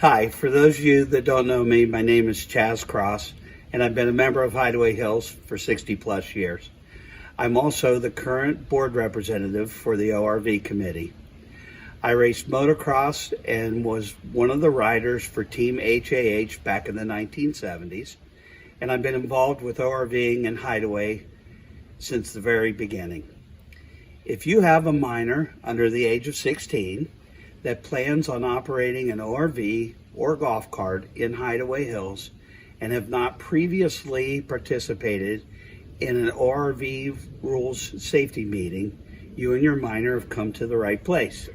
Hi, for those of you that don't know me, my name is Chaz Cross, and I've been a member of Hideaway Hills for 60 plus years. I'm also the current board representative for the ORV committee. I raced motocross and was one of the riders for Team HAH back in the 1970s, and I've been involved with ORVing and Hideaway since the very beginning. If you have a minor under the age of 16 that plans on operating an ORV or golf cart in Hideaway Hills and have not previously participated in an ORV rules safety meeting, you and your minor have come to the right place.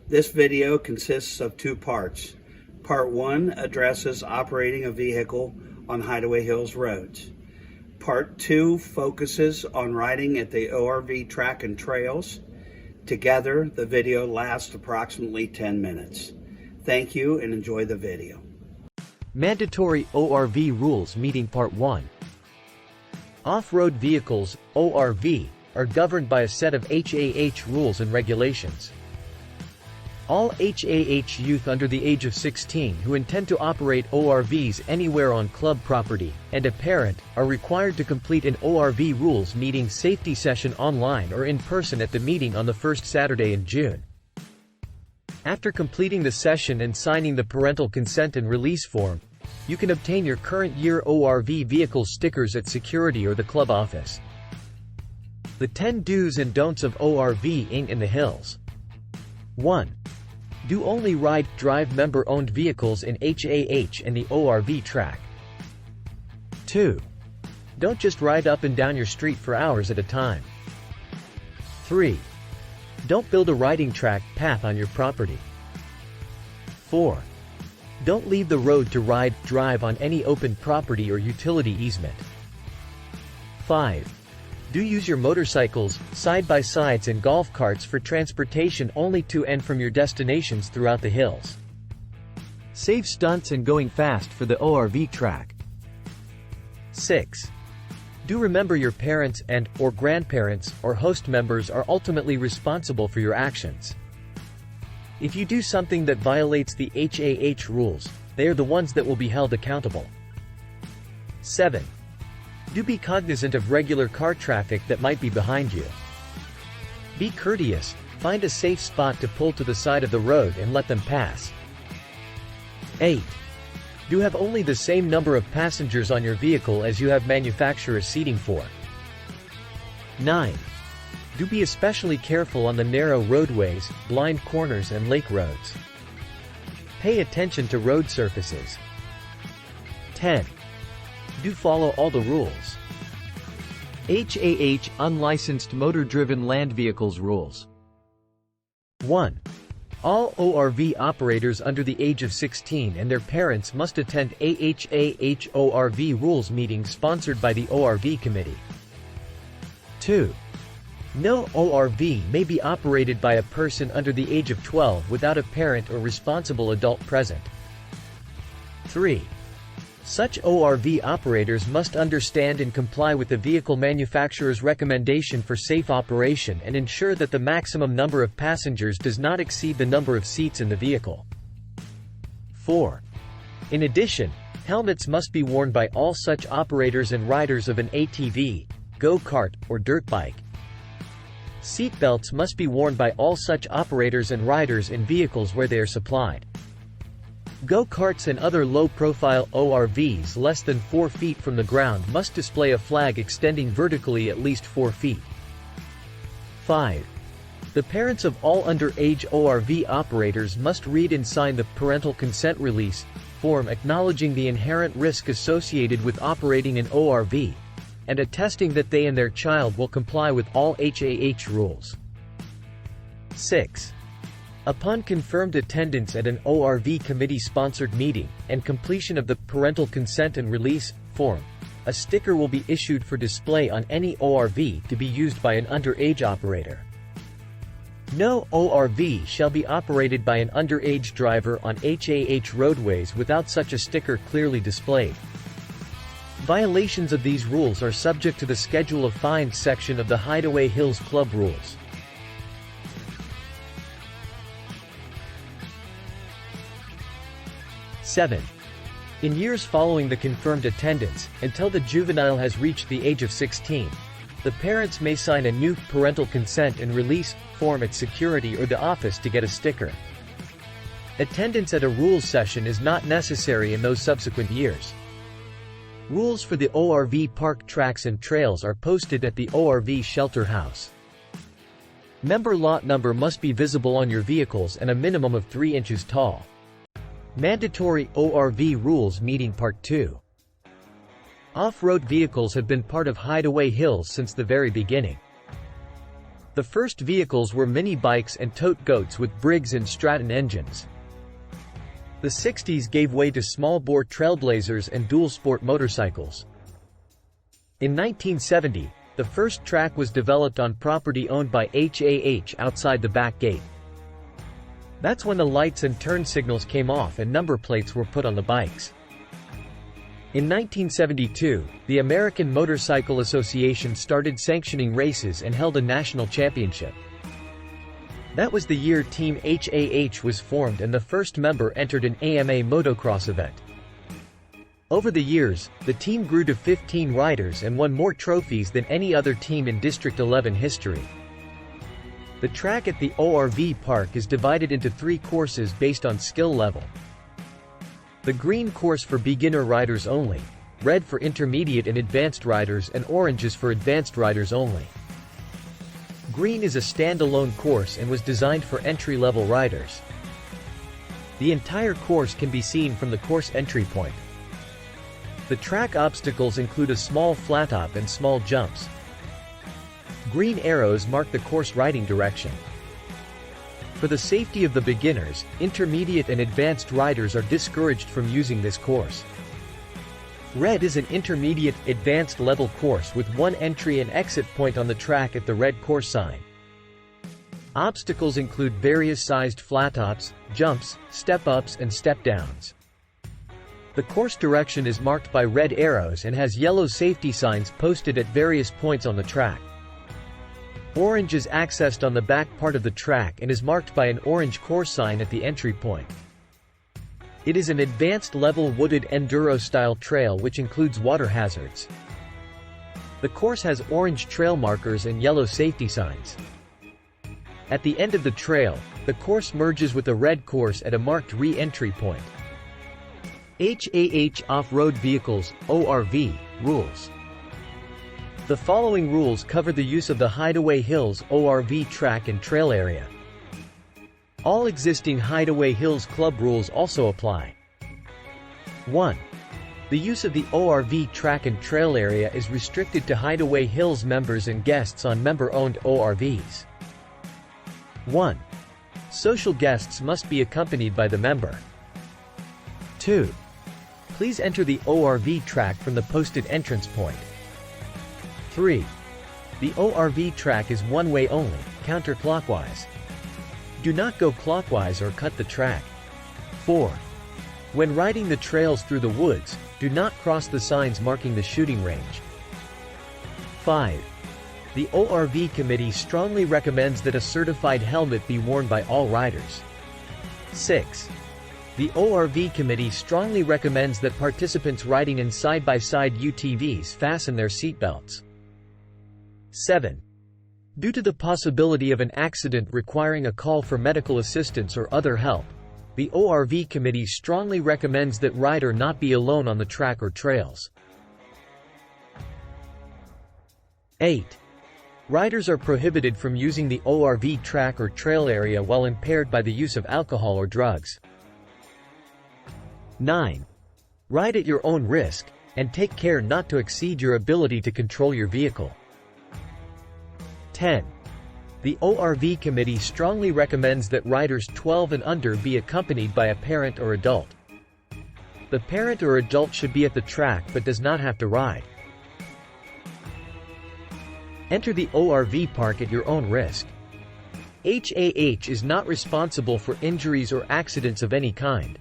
This video consists of two parts. Part 1 addresses operating a vehicle on Hideaway Hills roads. Part 2 focuses on riding at the ORV track and trails. Together, the video lasts approximately 10 minutes. Thank you and enjoy the video. Mandatory ORV Rules Meeting Part 1. Off-road vehicles, ORV, are governed by a set of HAH rules and regulations. All HAH youth under the age of 16 who intend to operate ORVs anywhere on club property, and a parent, are required to complete an ORV rules meeting safety session online or in person at the meeting on the first Saturday in June. After completing the session and signing the parental consent and release form, you can obtain your current year ORV vehicle stickers at security or the club office. The 10 do's and don'ts of ORVing in the hills. 1. Do only ride, drive member-owned vehicles in HAH and the ORV track. 2. Don't just ride up and down your street for hours at a time. 3. Don't build a riding track, path on your property. 4. Don't leave the road to ride, drive on any open property or utility easement. 5. Do use your motorcycles, side-by-sides and golf carts for transportation only to and from your destinations throughout the hills. Save stunts and going fast for the ORV track. 6. Do remember your parents and/or grandparents or host members are ultimately responsible for your actions. If you do something that violates the HAH rules, they are the ones that will be held accountable. 7. Do be cognizant of regular car traffic that might be behind you. Be courteous, find a safe spot to pull to the side of the road and let them pass. 8. Do have only the same number of passengers on your vehicle as you have manufacturer seating for. 9. Do be especially careful on the narrow roadways, blind corners and lake roads. Pay attention to road surfaces. 10. Do follow all the rules. HAH Unlicensed Motor-Driven Land Vehicles Rules. 1. All ORV operators under the age of 16 and their parents must attend HAH ORV rules meetings sponsored by the ORV committee. 2. No ORV may be operated by a person under the age of 12 without a parent or responsible adult present. 3. Such ORV operators must understand and comply with the vehicle manufacturer's recommendation for safe operation and ensure that the maximum number of passengers does not exceed the number of seats in the vehicle. 4. In addition, helmets must be worn by all such operators and riders of an ATV, go-kart, or dirt bike. Seatbelts must be worn by all such operators and riders in vehicles where they are supplied. Go-karts and other low-profile ORVs less than 4 feet from the ground must display a flag extending vertically at least 4 feet. 5. The parents of all underage ORV operators must read and sign the parental consent release form acknowledging the inherent risk associated with operating an ORV, and attesting that they and their child will comply with all HAH rules. 6. Upon confirmed attendance at an ORV committee-sponsored meeting, and completion of the parental consent and release form, a sticker will be issued for display on any ORV to be used by an underage operator. No ORV shall be operated by an underage driver on HAH roadways without such a sticker clearly displayed. Violations of these rules are subject to the Schedule of Fines section of the Hideaway Hills Club rules. 7. In years following the confirmed attendance, until the juvenile has reached the age of 16, the parents may sign a new parental consent and release form at security or the office to get a sticker. Attendance at a rules session is not necessary in those subsequent years. Rules for the ORV park tracks and trails are posted at the ORV shelter house. Member lot number must be visible on your vehicles and a minimum of 3 inches tall. Mandatory ORV Rules Meeting Part 2. Off-road vehicles have been part of Hideaway Hills since the very beginning. The first vehicles were mini bikes and tote goats with Briggs & Stratton engines. The 60s gave way to small-bore trailblazers and dual-sport motorcycles. In 1970, the first track was developed on property owned by HAH outside the back gate. That's when the lights and turn signals came off and number plates were put on the bikes. In 1972, the American Motorcycle Association started sanctioning races and held a national championship. That was the year Team HAH was formed and the first member entered an AMA motocross event. Over the years, the team grew to 15 riders and won more trophies than any other team in District 11 history. The track at the ORV park is divided into 3 courses based on skill level. The green course for beginner riders only, red for intermediate and advanced riders, and orange is for advanced riders only. Green is a standalone course and was designed for entry-level riders. The entire course can be seen from the course entry point. The track obstacles include a small flat-top and small jumps. Green arrows mark the course riding direction. For the safety of the beginners, intermediate and advanced riders are discouraged from using this course. Red is an intermediate, advanced level course with one entry and exit point on the track at the red course sign. Obstacles include various sized flat-tops, jumps, step-ups and step-downs. The course direction is marked by red arrows and has yellow safety signs posted at various points on the track. Orange is accessed on the back part of the track and is marked by an orange course sign at the entry point. It is an advanced level wooded enduro-style trail which includes water hazards. The course has orange trail markers and yellow safety signs. At the end of the trail, the course merges with a red course at a marked re-entry point. HAH Off-Road Vehicles, ORV, Rules. The following rules cover the use of the Hideaway Hills ORV track and trail area. All existing Hideaway Hills Club rules also apply. 1. The use of the ORV track and trail area is restricted to Hideaway Hills members and guests on member-owned ORVs. 1. Social guests must be accompanied by the member. 2. Please enter the ORV track from the posted entrance point. 3. The ORV track is one-way only, counterclockwise. Do not go clockwise or cut the track. 4. When riding the trails through the woods, do not cross the signs marking the shooting range. 5. The ORV committee strongly recommends that a certified helmet be worn by all riders. 6. The ORV committee strongly recommends that participants riding in side-by-side UTVs fasten their seatbelts. 7. Due to the possibility of an accident requiring a call for medical assistance or other help, the ORV committee strongly recommends that rider not be alone on the track or trails. 8. Riders are prohibited from using the ORV track or trail area while impaired by the use of alcohol or drugs. 9. Ride at your own risk, and take care not to exceed your ability to control your vehicle. 10. The ORV committee strongly recommends that riders 12 and under be accompanied by a parent or adult. The parent or adult should be at the track but does not have to ride. Enter the ORV park at your own risk. HAH is not responsible for injuries or accidents of any kind.